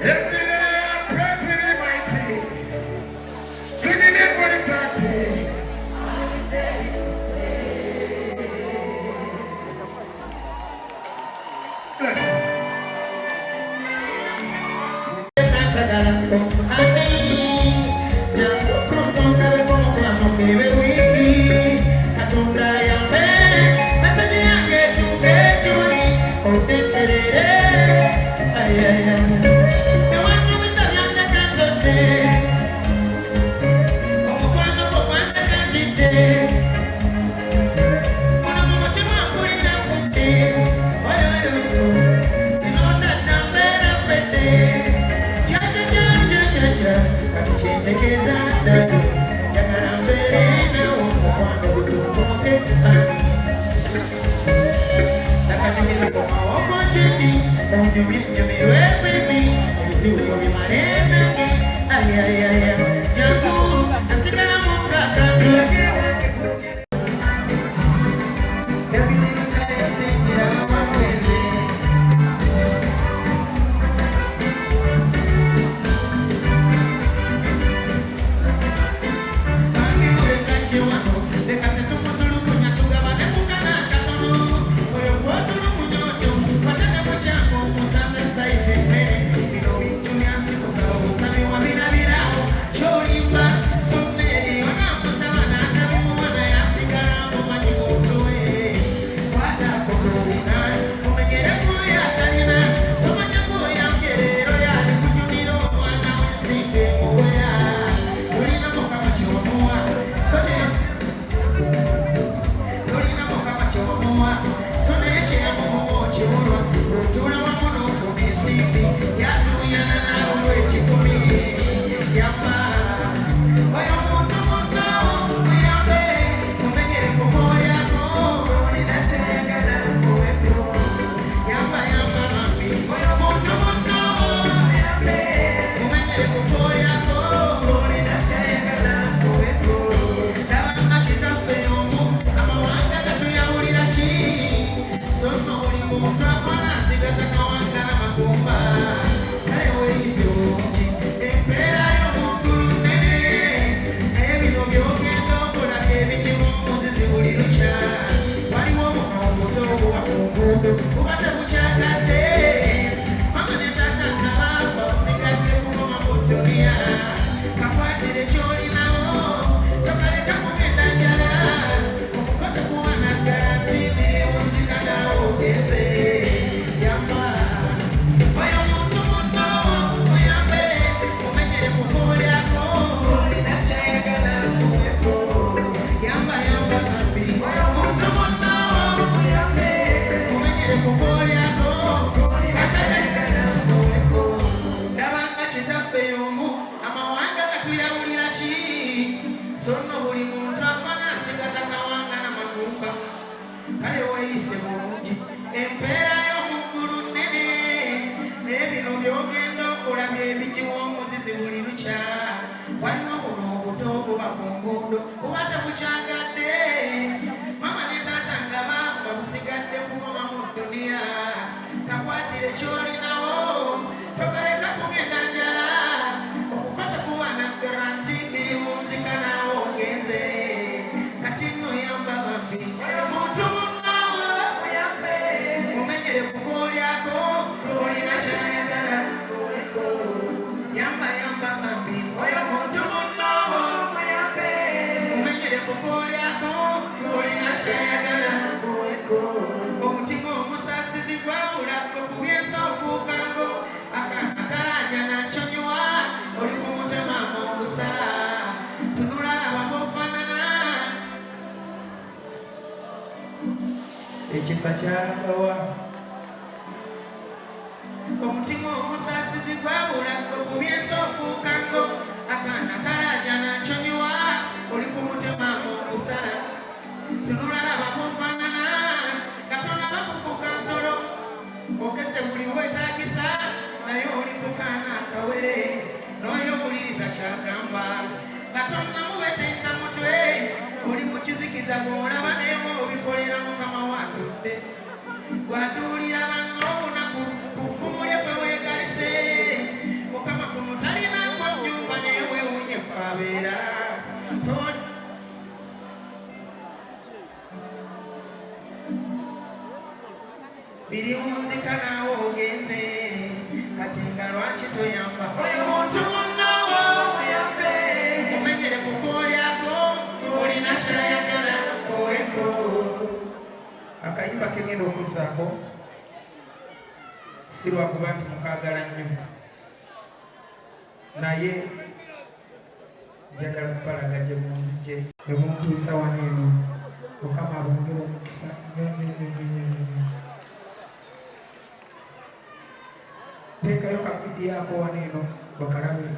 Every day I pray to the mighty. Singing it for the party. Bless lwaki toyamba omuntu munnawo muyambe omenyere mu kkubo lyako olina kyayagala oweko akayimba kengenda okuzzaako si lwakuba nti mukaagala nnyo naye njagala kubalaga gye munzije ne muntuusa wano eno mukama abongera omukisa teekayo kavidiyo ako wano eno bakalabe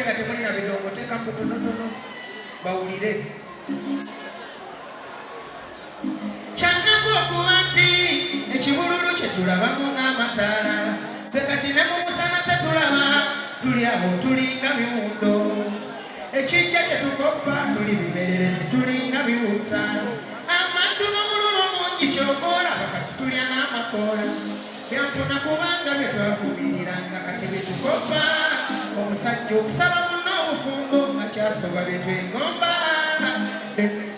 nga temulina bidongo teeka mbutonotono bawulire. Kyannaku okuba nti ekibululu kye tulabamu ng'amataala ffe kati ne mu musana tetulaba tuli awo tulinga miwundo ekijja kye tukoppa tuli bimererezi tulinga biwuta amaddu n'omululu mungi kyova olaba kati tulya n'amakoola yampuna kubanga bye twakumiriranga kati bye tukoppa omusajja okusaba munno obufumbo nga kyasoba bye twegomba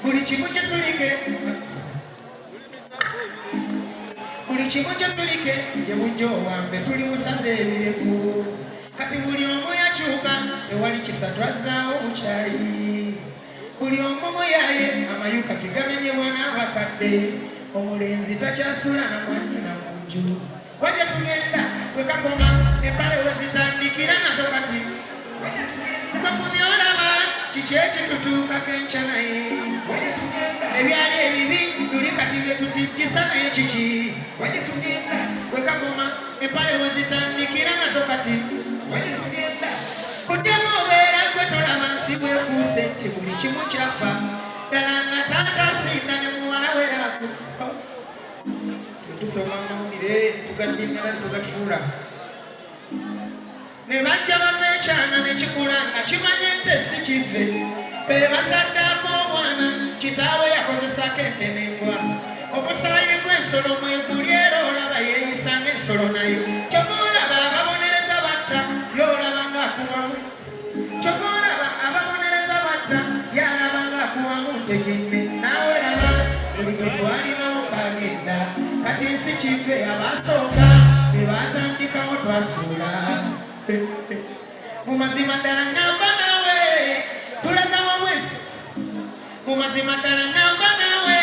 buli kimu kisulike buli kimu kisulike ye bujja owambe tuli busaze ebireku kati buli omu yakyuka tewali kisa twazzaawo bukyayi buli omu muyaye amayu kati gamenyebwa n'abakadde omulenzi takyasula na mwanyina mu nju wajja tugenda wekakoma empale wezitandikira nazo kati kakubyolaba kiki ekitutuukako enkya naye ebyali ebibi tuli kati bye tutijjisa naye kiki wekakoma empale wezitandikira nazo kati kutyemu obeera gwe tolaba nsi bwefuuse nti buli kimu kyafa ddala nga taata asinda ne muwala weraako tusoma amawulire tugaddingana ne tugafuula ne bajja bameekyana ne kikula nga kimanye nti si kive be basaddaako omwana kitaawe yakozesako entenembwa omusaayi gw'ensolo mweguli era olaba yeeyisa ng'ensolo naye kyova olaba ababonereza batta y'olaba ng'akubamu kyova olaba ababonereza batta y'alaba ng'akubamu ntegenne naawe laba buli gwe twalinawo kagenda kati ensi kive abasooka be baatandikawo twasuula mu mazima ddala ngamba naawe tulagawa bwesi mu mazima ddala ngamba naawe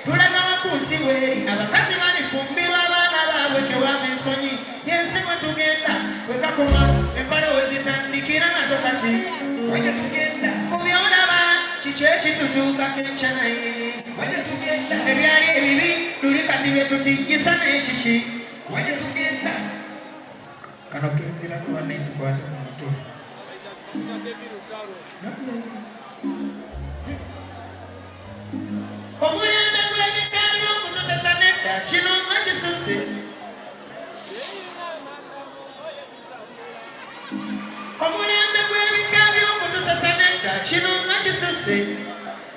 tulagawa ku nsi bweri abakazi balifumbirwa abaana baabwe kewama ensonyi yensi mwe tugenda wekakoma empale wezitandikira nazo kati wajja tugenda ku byolaba kiki ekitutuukako enkya naye wajja tugenda ebyali ebibi tuli kati bye tutijjisa naye kiki wajja tugenda kano kenzira kubanne tukwata mu mutwe omulembe gw'ebika by'okutusesa nedda kino nga kisuse omulembe gw'ebika by'okutusesa nedda kino nga kisuse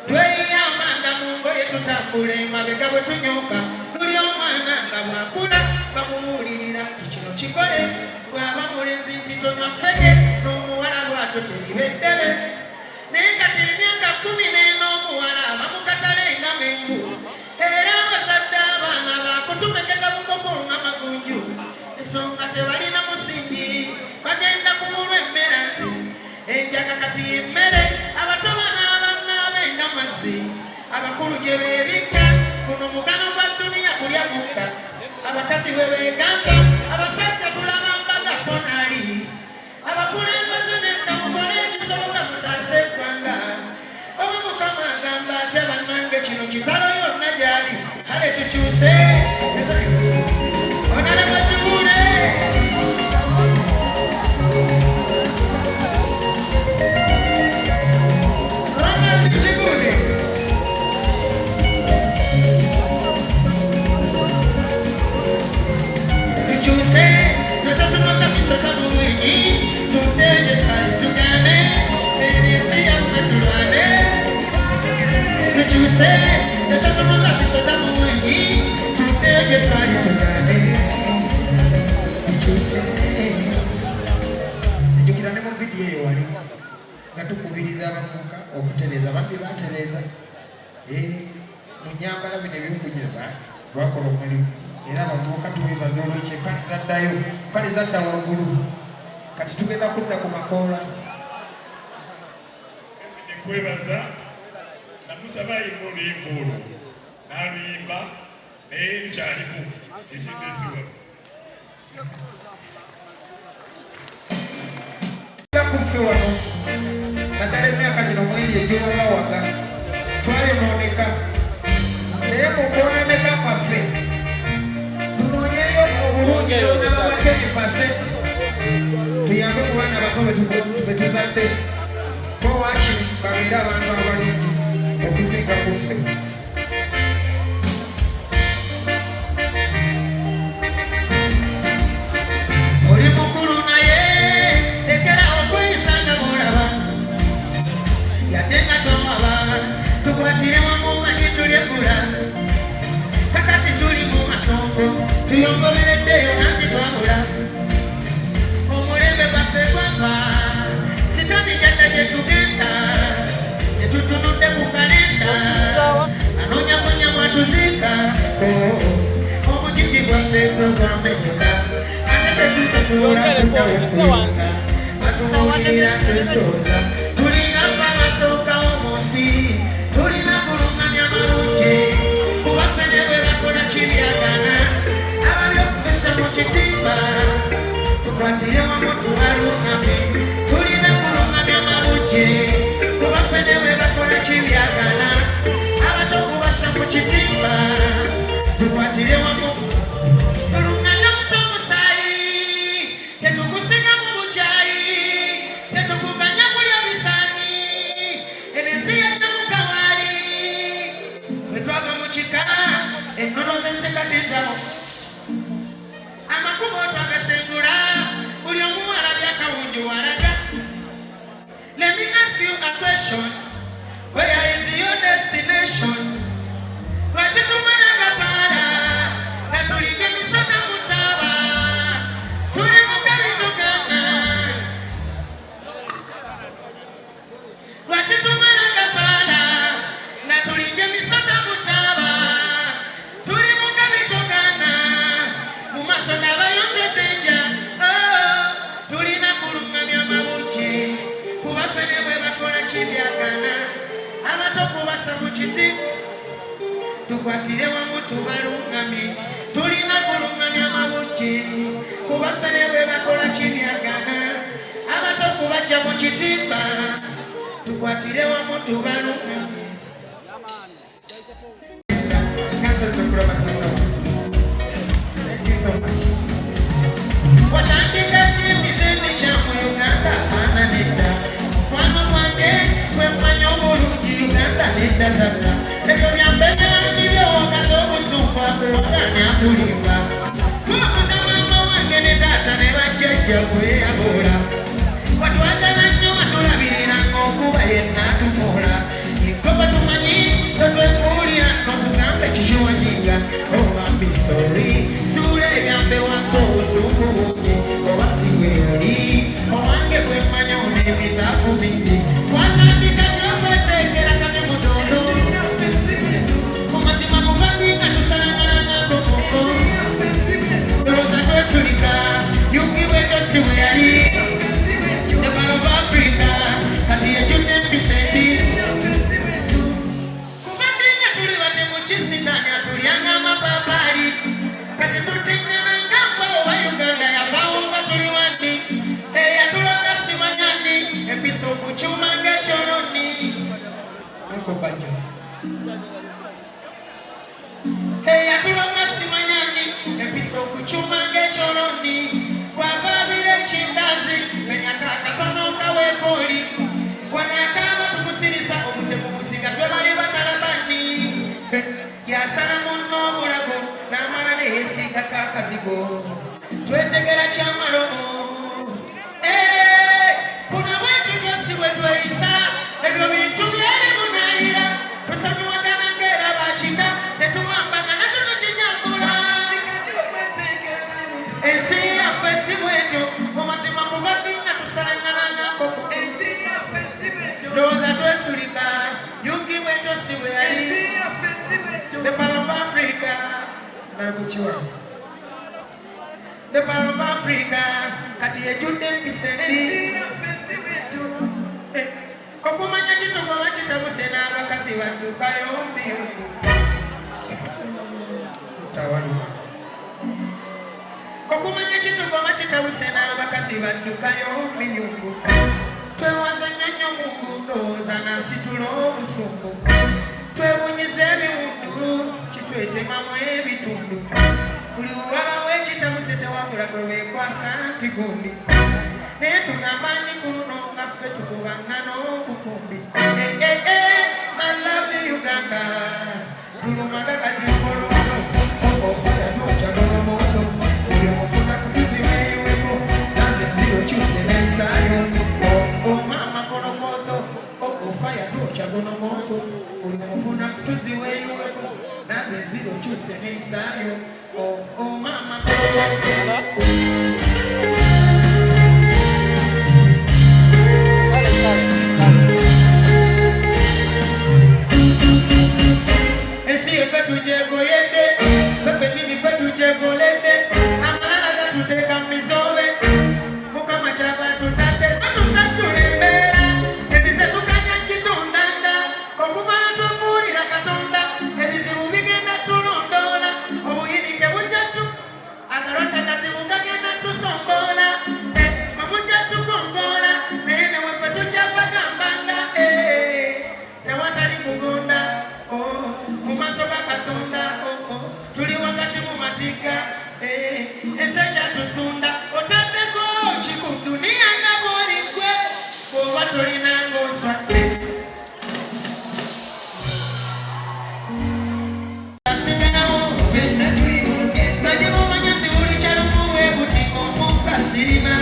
tweyiya amanda mu ngoye tutambula emabega bwe tunyuka tuli omwana nga bwakula bamumuwulirira nti kino kikole bw'aba mulenzi nti tonywa ffege n'omuwala bw'ato teribeddebe naye kati emyaka 14 omuwala aba mu katale nga mengu era abazadde abaana baakutumeketa bukoko nga magunju ensonga tebalina musingi bagenda kumulwa emmere nti enjaga kati yemmere abato banaabanaabe nga mazzi abakulu gye beebikka guno mugano gwa duniya kulya mukka abakazi bwe beeganza abasajja tulaba mbaga ponaali abakulembeze nedda mukole ekisoboka mutaase eggwanga oba mukama agamba ate bannange kino kitalo yonna gyali kale tukyuse onalema kibuule ronaldi kibuule tukyuse netatunoza misota mu bwenyi tuteje twali tugane ensi yaffe tulwane tukyuse netatunoza misota mu bwenyi tuteje twali tugane tukyuse zijukira ne mu vidiyo eyo wali nga tukubiriza abavubuka okutereza bambi batereza mu nyambala bino ebyokugira bakola omulimu era abavubuka tubibaza olwekyo empale zaddayo empale zadda waggulu kati tugenda kudda ku makoola nekwebaza namusaba ayimba oluyimba olwo n'aluyimba naye lukyaliku kyekinteesiwa kuffe wano naddala emyaka gino mweri egibabawaga twayonooneka naye mu kwonooneka kwaffe tunoonyeyo obulungi n'abateni pasenti tuyambe ku baana bato betuzadde kowaki babeere abantu abalungi okusinga kuffe. Oli mukulu naye lekera okweyisa nga mulaba yadde nga towaba tukwatire wamu manyi tulyegula kakati tuli mu matongo tuyongobereddeyo nanti twabula omulembe gwaffe gwava sitani jadda gye tugenda tetutunudde ku kalenda anonyakonya mwatuziika omujiji gwaffe gwe gwamenyeka ate tetusobola kuddawo kuyinga batuwulira twesooza tulina ffe abasookawo mu nsi tulina kulungamya malungi kuba ffene bwe bakola kibyagana abali okubisa mu kitimba tukwatire wamu tubalungamye tulina kulungamya malungi kuba ffene bwe bakola kibyagana abato okubasa mu kitimba tukwatire wamu tulungamya muto omusaayi tetugusiga mu bukyayi tetuguganya kulya bisaanyi enensi yaddamukawaali bwe twava mu kika ennono z'ensekatizawo amakubo twagasengula buli omu alabye akawunju walaga. Let me ask you a question. Where is your destination? Lwaki tumala gapaala nga tulinga emisota mu ttaaba tuli mugabi tugana lwaki tumala gapaala nga tulinga emisota mu ttaaba tuli mugabi tugana mu maaso n'abayonze denja tulina kulungamya mabuki kuba ffene bwe bakola kibyagana abato kubasa mu kiti tukwatire wamu tubalungamye tulina kulungamya mabuki kuba ffene bwe bakola kibyagana abato kubajja mu kitimba tukwatire wamu tubalungamye. Thank you so much. Watandika emizembe kyamu Uganda abaana nedda mukwano gwange gwe mmanya obulungi Uganda nedda tata ebyo byambeerandi byowakaza obusuufu akuwagana akulimba kubakuza maama wange ne taata ne bajjajja kweyabula watwagala nnyo watulabirira ng'okuba yenna atukola ingoba tumanyi totwefuulira notugambe kikiwanyiga oba mbisori suula ebyambe wansi obusuuku bungi oba siweoli owange gwe mmanya ono ebitaafu bingi watandika nyokweteekera kame mudondo mu mazima mubadinga tusalangalanga ngomongo olowooza twesulika yugi bweto si bwe yali the Ball of Africa kati ejjudde empisa embi kubadinga tuli bate mu kisitani atulyanga amapaapaali kati tuteŋŋananga mbwa oba Uganda yavaawo nga tuli wandi eyatuloga simanyani empisa okukyuma ng'ekyoloni nkobajo eyatuloga simanyani empisa okukyuma ng'ekyoloni bw'avaabira ekindazi menyaka akatono nga weegooli wanaakaaba tumusirisa omutemu musinga twe bali batalabani yasala munno obulago n'amala neyeesiigako akazigo twetegera kyamalomo kuno bwetu twosi bwe tweyisa ebyo bintu byali munaayira tusonyiwagana ng'era bakika tetuwambagana tunukijambula ensi yaffe si bwetyo mu mazima mubadinga tusalangananga nkoko ndowooza twesulika yugi bwetyo si bwe yali the Ball of Africa nakukiwa the Ball of Africa kati ejjudde empisa embi okumanya kitugoma kitabuse n'abakazi baddukayo mbiyungu tawaluma okumanya kitugoma kitabuse n'abakazi baddukayo mbiyungu twewaza nnyo Mungu ndowooza nansitula obusungu twewunyiza ebiwundu kitwetemamu ebitundu buli waba w'ekitabuse tewabula gwe weekwasa nti gundi netugambani kuluno nga ffe tukubangano obukumbi my lovely Uganda tulumaga kati muluno ofuna tochagono moto uli mufuna kutuziweyiweko naze nziro kyuse nensayo mama kolokoto ofaya tochagono moto uli mufuna kutuziweyiweko naze nziro kyuse nensayo mama kolokoto fetu jego yende fefe jini fetu jego lende amalala tuteka mizowe muka machaba tutate fetu satule mbera ebize tukanya kitundanga okubala tufulira katonda ebizibu bigenda tulondola obuyinike bujatu agalota kazibu gagenda tusombola mamuja tukongola nene wefe tukyapagambanga tewatali kugonda mumasoga katonda tuli wakati mumatiga eseja tusunda otaddeko kiku dunia naboligwe oba tolinanga oswadde asigalawo fenna tuli bulunge naye mumanya nti buli kyalumu bwe buti omukka sirima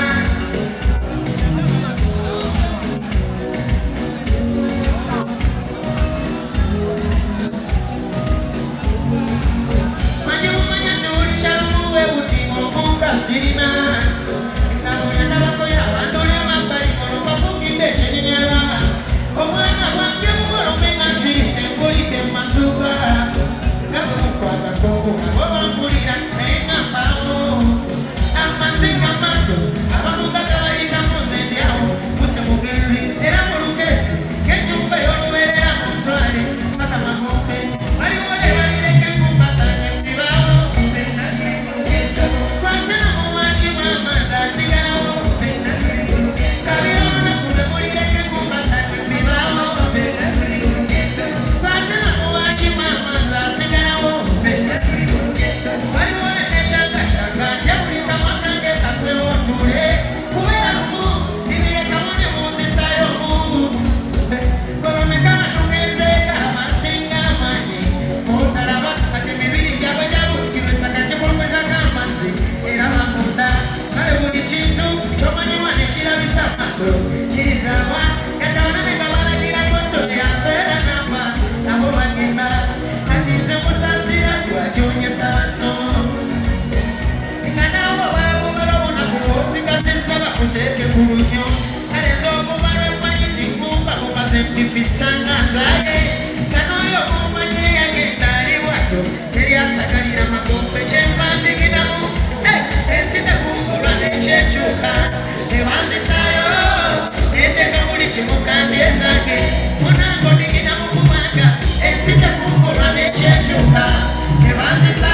sirina ngabona bakoya bandole mambali kono bafukide chenyenyala omwana wange muwolomenga nzirise mpolite masuka ngabo mukwata kobo ngabo bambulira naye ngambalawo amasinga maso abamugaga bayita munzendyawo muse mugenzi era mulukesi ng'ennyumba y'olubeerera mu ntwale mpaka magombe waliwo lebalireka engumba zange mubibaawo fenna tuli mu lugendo kirizawa kadona nekabalagira koto yapera namba nabo bagenda katize musazira twajonyesa banno inganawo babumala obunaku bw'osigazizza bakuteke ku lunyo kaleza omumala epanyiti ngumba mumaze tifisanga nzaye kanoyo omumanyire yagenda ali bwato teryasagalira magombe kyempandikiramu ensi tekungulwa nekyekyuka ebanzisayo endeka muli kimukandye zange munango ndigina mukubanga ensi tekungulwa nekyekyuka ebanzisayo